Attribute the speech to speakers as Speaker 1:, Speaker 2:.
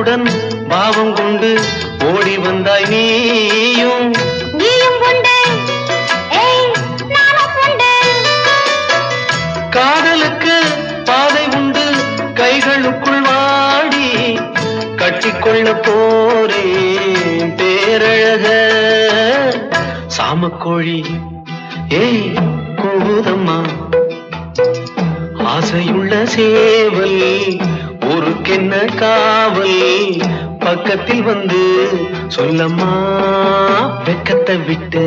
Speaker 1: பாசத்துடன் பாவம் கொண்டு ஓடி வந்தாய் நீயும் காதலுக்கு பாதை உண்டு கைகளுக்குள் வாடி கட்டிக்கொள்ள போரே பேரழக சாமக்கோழி ஏய் கூதம்மா ஆசையுள்ள சேவல் ஊருக்கென்ன காவல் பக்கத்தில் வந்து சொல்லம்மா வெக்கத்தை விட்டு